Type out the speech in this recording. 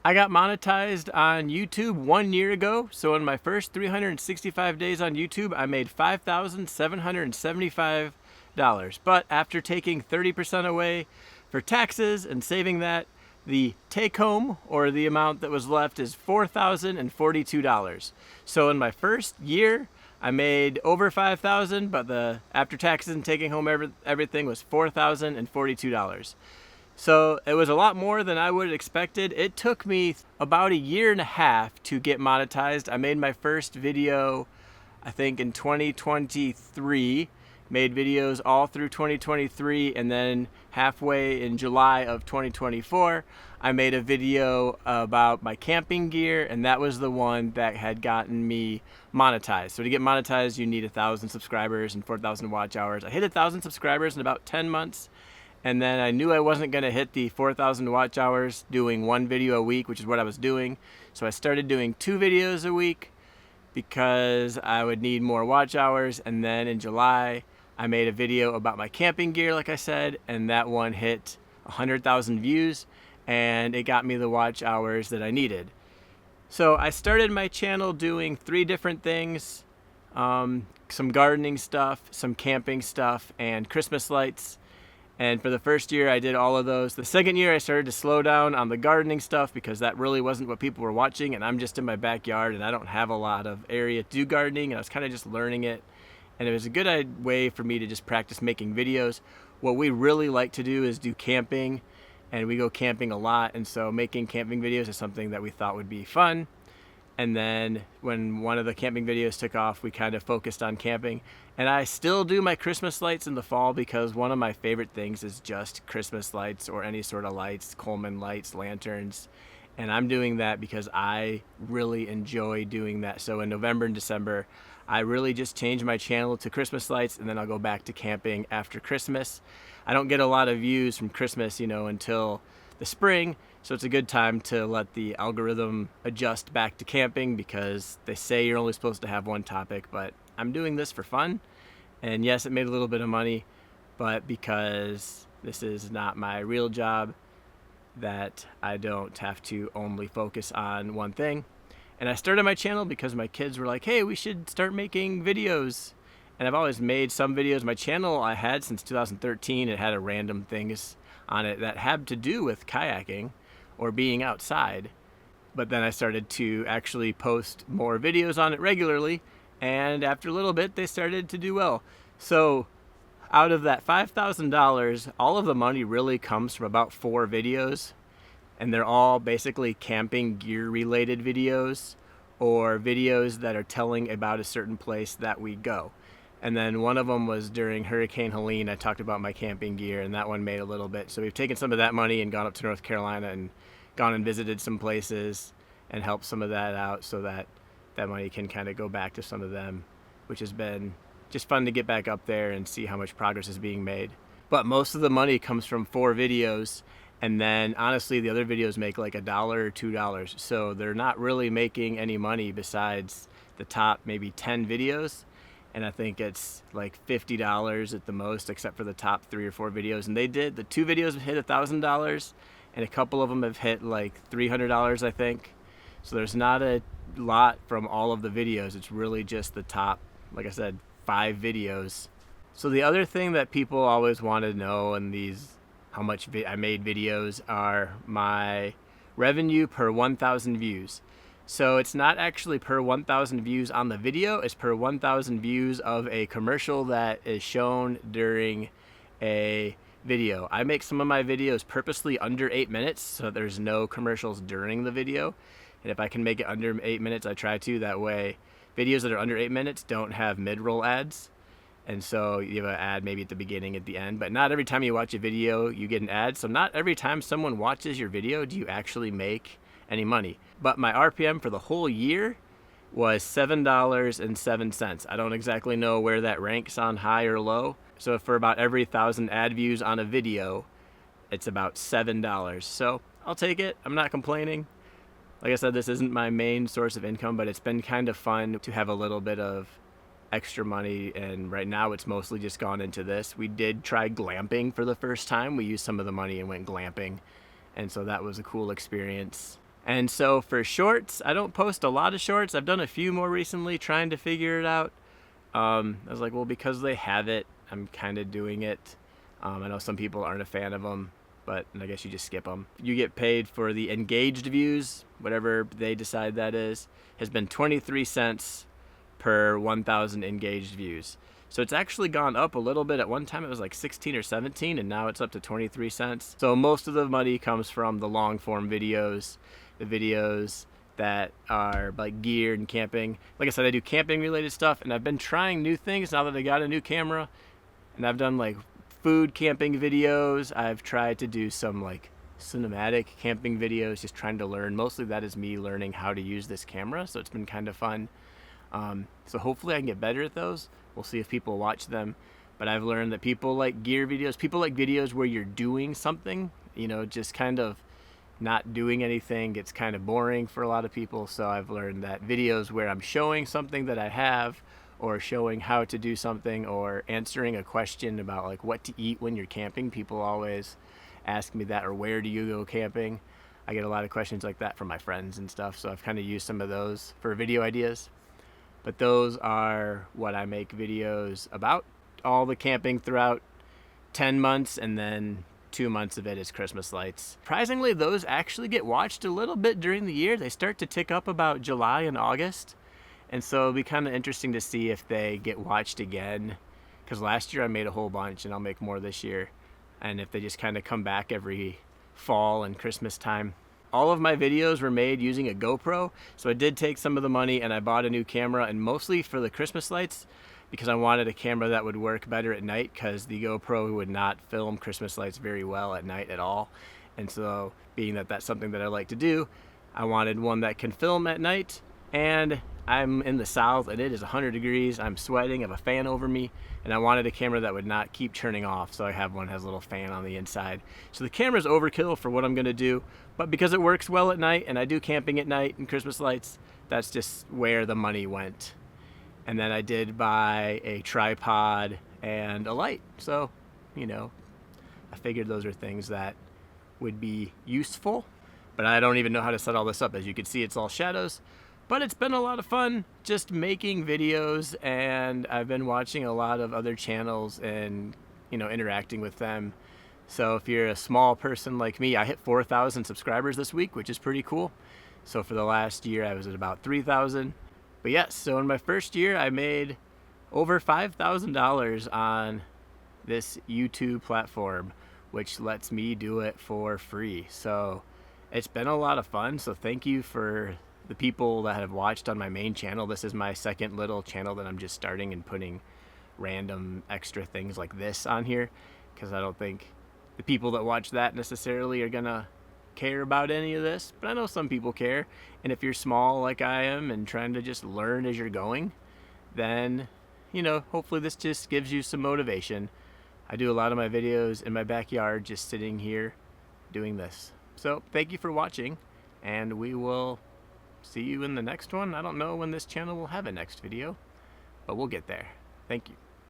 I got monetized on YouTube 1 year ago. So in my first 365 days on YouTube, I made $5,775. But after taking 30% away for taxes and saving that, the take home, or the amount that was left, is $4,042. So in my first year, I made over 5,000, but the after taxes and taking home everything was $4,042. So it was a lot more than I would have expected. It took me about a year and a half to get monetized. I made my first video, I think, in 2023. Made videos all through 2023, and then halfway in July of 2024, I made a video about my camping gear, and that was the one that had gotten me monetized. So to get monetized, you need 1,000 subscribers and 4,000 watch hours. I hit 1,000 subscribers in about 10 months. And then I knew I wasn't going to hit the 4,000 watch hours doing one video a week, which is what I was doing. So I started doing 2 videos a week because I would need more watch hours. And then in July, I made a video about my camping gear, like I said, and that one hit 100,000 views, and it got me the watch hours that I needed. So I started my channel doing 3 different things, some gardening stuff, some camping stuff, and Christmas lights. And for the first year, I did all of those. The second year, I started to slow down on the gardening stuff because that really wasn't what people were watching. And I'm just in my backyard, and I don't have a lot of area to do gardening. And I was kind of just learning it. And it was a good way for me to just practice making videos. What we really like to do is do camping, and we go camping a lot. And so making camping videos is something that we thought would be fun. And then when one of the camping videos took off, we kind of focused on camping. And I still do my Christmas lights in the fall because one of my favorite things is just Christmas lights, or any sort of lights, Coleman lights, lanterns. And I'm doing that because I really enjoy doing that. So in November and December, I really just change my channel to Christmas lights, and then I'll go back to camping after Christmas. I don't get a lot of views from Christmas, until the spring. So it's a good time to let the algorithm adjust back to camping, because they say you're only supposed to have one topic, but I'm doing this for fun. And yes, it made a little bit of money, but because this is not my real job, that I don't have to only focus on one thing. And I started my channel because my kids were like, hey, we should start making videos. And I've always made some videos. My channel I had since 2013. It had a random things on it that had to do with kayaking or being outside. But then I started to actually post more videos on it regularly, and after a little bit, they started to do well. So out of that $5,000, all of the money really comes from about 4 videos, and they're all basically camping gear related videos, or videos that are telling about a certain place that we go. And then one of them was during Hurricane Helene. I talked about my camping gear, and that one made a little bit. So we've taken some of that money and gone up to North Carolina and gone and visited some places and helped some of that out, so that that money can kind of go back to some of them, which has been just fun to get back up there and see how much progress is being made. But most of the money comes from 4 videos, and then honestly the other videos make like $1 or $2. So they're not really making any money besides the top maybe 10 videos. And I think it's like $50 at the most, except for the top 3 or 4 videos. And the 2 videos hit $1,000, and a couple of them have hit like $300, I think. So there's not a lot from all of the videos. It's really just the top, like I said, 5 videos. So the other thing that people always want to know in these, how much I made videos, are my revenue per 1,000 views. So it's not actually per 1,000 views on the video, it's per 1,000 views of a commercial that is shown during a video. I make some of my videos purposely under 8 minutes, so there's no commercials during the video. And if I can make it under 8 minutes, I try to. That way, videos that are under 8 minutes don't have mid-roll ads. And so you have an ad maybe at the beginning, at the end. But not every time you watch a video, you get an ad. So not every time someone watches your video do you actually make any money. But my RPM for the whole year was $7.07. I don't exactly know where that ranks on high or low. So for about every 1,000 ad views on a video, it's about $7. So I'll take it. I'm not complaining. Like I said, this isn't my main source of income, but it's been kind of fun to have a little bit of extra money, and right now it's mostly just gone into this. We did try glamping for the first time. We used some of the money and went glamping, and so that was a cool experience. And so for shorts, I don't post a lot of shorts. I've done a few more recently trying to figure it out. I was like, well, because they have it, I'm kind of doing it. I know some people aren't a fan of them, but I guess you just skip them. You get paid for the engaged views, whatever they decide that is, has been 23 cents per 1,000 engaged views. So it's actually gone up a little bit. At one time it was like 16 or 17, and now it's up to 23 cents. So most of the money comes from the long form videos, the videos that are like gear and camping. Like I said, I do camping related stuff, and I've been trying new things now that I got a new camera, and I've done like food camping videos. I've tried to do some like cinematic camping videos, just trying to learn. Mostly that is me learning how to use this camera, so it's been kind of fun. So hopefully I can get better at those. We'll see if people watch them. But I've learned that people like gear videos. People like videos where you're doing something, you know, just kind of not doing anything gets kind of boring for a lot of people. So I've learned that videos where I'm showing something that I have, or showing how to do something, or answering a question about like what to eat when you're camping. People always ask me that, or where do you go camping? I get a lot of questions like that from my friends and stuff. So I've kind of used some of those for video ideas. But those are what I make videos about. All the camping throughout 10 months, and then 2 months of it is Christmas lights. Surprisingly, those actually get watched a little bit during the year. They start to tick up about July and August. And so it'll be kind of interesting to see if they get watched again. Because last year I made a whole bunch, and I'll make more this year. And if they just kind of come back every fall and Christmas time. All of my videos were made using a GoPro, so I did take some of the money and I bought a new camera, and mostly for the Christmas lights, because I wanted a camera that would work better at night, because the GoPro would not film Christmas lights very well at night at all. And so, being that that's something that I like to do, I wanted one that can film at night. And I'm in the south and it is 100 degrees, I'm sweating, I have a fan over me, and I wanted a camera that would not keep turning off, so I have one that has a little fan on the inside. So the camera's overkill for what I'm gonna do, but because it works well at night, and I do camping at night and Christmas lights, that's just where the money went. And then I did buy a tripod and a light, so, you know, I figured those are things that would be useful, but I don't even know how to set all this up. As you can see, it's all shadows. But it's been a lot of fun just making videos, and I've been watching a lot of other channels and, you know, interacting with them. So if you're a small person like me, I hit 4,000 subscribers this week, which is pretty cool. So for the last year, I was at about 3,000. But yes, so in my first year, I made over $5,000 on this YouTube platform, which lets me do it for free. So it's been a lot of fun. So thank you for the people that have watched on my main channel. This is my second little channel that I'm just starting and putting random extra things like this on here, because I don't think the people that watch that necessarily are gonna care about any of this, but I know some people care. And if you're small like I am and trying to just learn as you're going, then, you know, hopefully this just gives you some motivation. I do a lot of my videos in my backyard, just sitting here doing this. So thank you for watching, and we will see you in the next one. I don't know when this channel will have a next video, but we'll get there. Thank you.